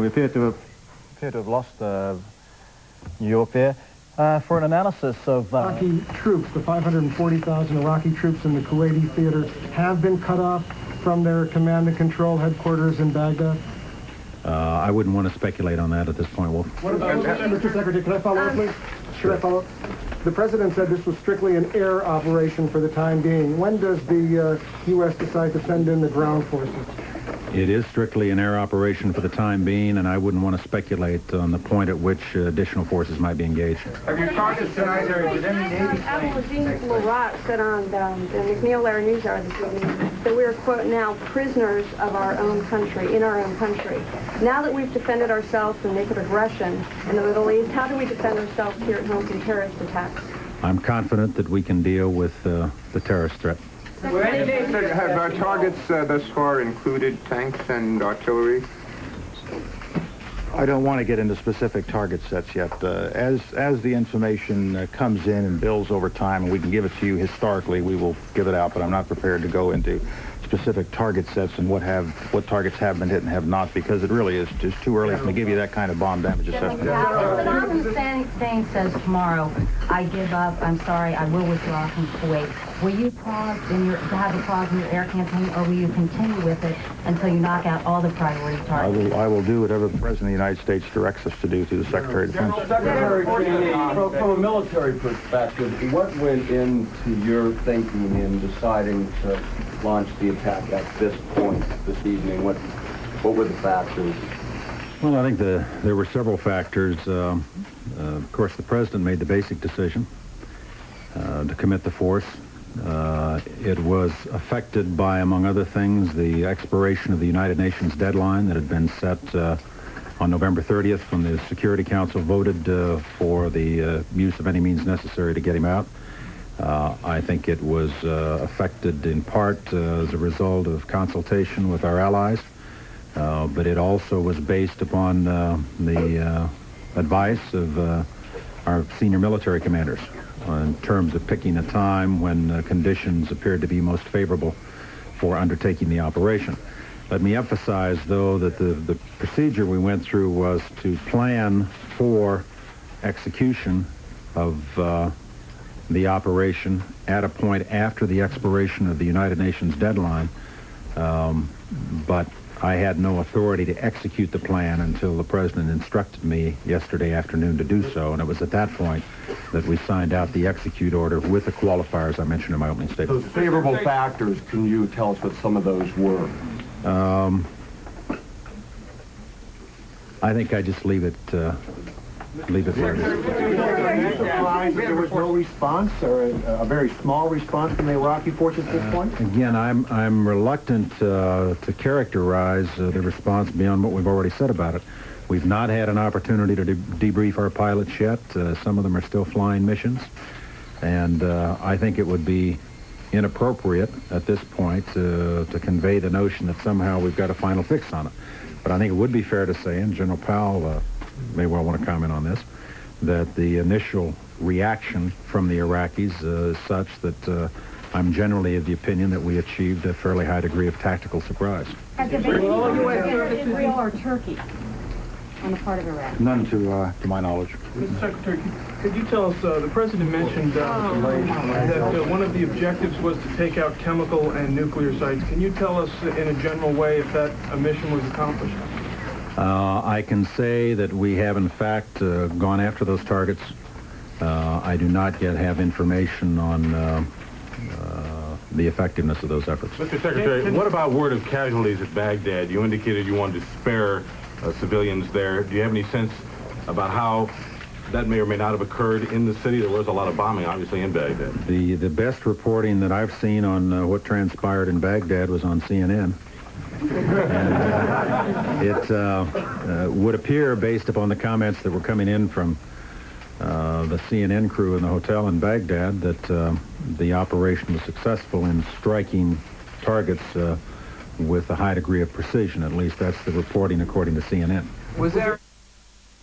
We appear to have lost New York there. For an analysis of... Iraqi troops, the 540,000 Iraqi troops in the Kuwaiti theater, have been cut off from their command and control headquarters in Baghdad? I wouldn't want to speculate on that at this point, Wolf. What about, Mr. Secretary, can I follow up, please? Should I follow up? The President said this was strictly an air operation for the time being. When does the U.S. decide to send in the ground forces? It is strictly an air operation for the time being, and I wouldn't want to speculate on the point at which additional forces might be engaged. Have your targets tonight, did any Navy Admiral Murat said on the McNeil Air News Hour this evening that we are, quote, now prisoners of our own country, in our own country. Now that we've defended ourselves from naked aggression in the Middle East, how do we defend ourselves here at home from terrorist attacks? I'm confident that we can deal with the terrorist threat. Have our targets thus far included tanks and artillery? I don't want to get into specific target sets yet. As the information comes in and builds over time, and we can give it to you historically, we will give it out, but I'm not prepared to go into specific target sets and what targets have been hit and have not, because it really is just too early to give you that kind of bomb damage assessment. Saddam Hussein says tomorrow, I give up, I'm sorry, I will withdraw from Kuwait. Will you pause have a pause in your air campaign, or will you continue with it until you knock out all the priority targets? I will do whatever the President of the United States directs us to do through the Secretary of Defense. Secretary, from a military perspective, what went into your thinking in deciding to launch the attack at this point this evening? What were the factors? Well, I think there were several factors. Of course, the President made the basic decision to commit the force. It was affected by, among other things, the expiration of the United Nations deadline that had been set on November 30th when the Security Council voted for the use of any means necessary to get him out. I think it was affected in part as a result of consultation with our allies, but it also was based upon the advice of our senior military commanders in terms of picking a time when conditions appeared to be most favorable for undertaking the operation. Let me emphasize, though, that the procedure we went through was to plan for execution of the operation at a point after the expiration of the United Nations deadline, but I had no authority to execute the plan until the President instructed me yesterday afternoon to do so, and it was at that point that we signed out the execute order with the qualifiers I mentioned in my opening statement. Those favorable factors, can you tell us what some of those were? I think I just leave it where it is. Surprised that there was no response, or a very small response from the Iraqi forces at this point? Again, I'm reluctant to characterize the response beyond what we've already said about it. We've not had an opportunity to debrief our pilots yet. Some of them are still flying missions, and I think it would be inappropriate at this point to convey the notion that somehow we've got a final fix on it. But I think it would be fair to say, and General Powell may well want to comment on this, that the initial reaction from the Iraqis is such that I'm generally of the opinion that we achieved a fairly high degree of tactical surprise. Have there been any Israel or Turkey on the part of Iraq? None to my knowledge. Mr. Secretary, could you tell us, the President mentioned that one of the objectives was to take out chemical and nuclear sites. Can you tell us in a general way if that mission was accomplished? I can say that we have, in fact, gone after those targets. I do not yet have information on the effectiveness of those efforts. Mr. Secretary, what about word of casualties at Baghdad? You indicated you wanted to spare civilians there. Do you have any sense about how that may or may not have occurred in the city? There was a lot of bombing, obviously, in Baghdad. The best reporting that I've seen on what transpired in Baghdad was on CNN. And it would appear, based upon the comments that were coming in from the CNN crew in the hotel in Baghdad, that the operation was successful in striking targets with a high degree of precision. At least that's the reporting according to CNN. Was there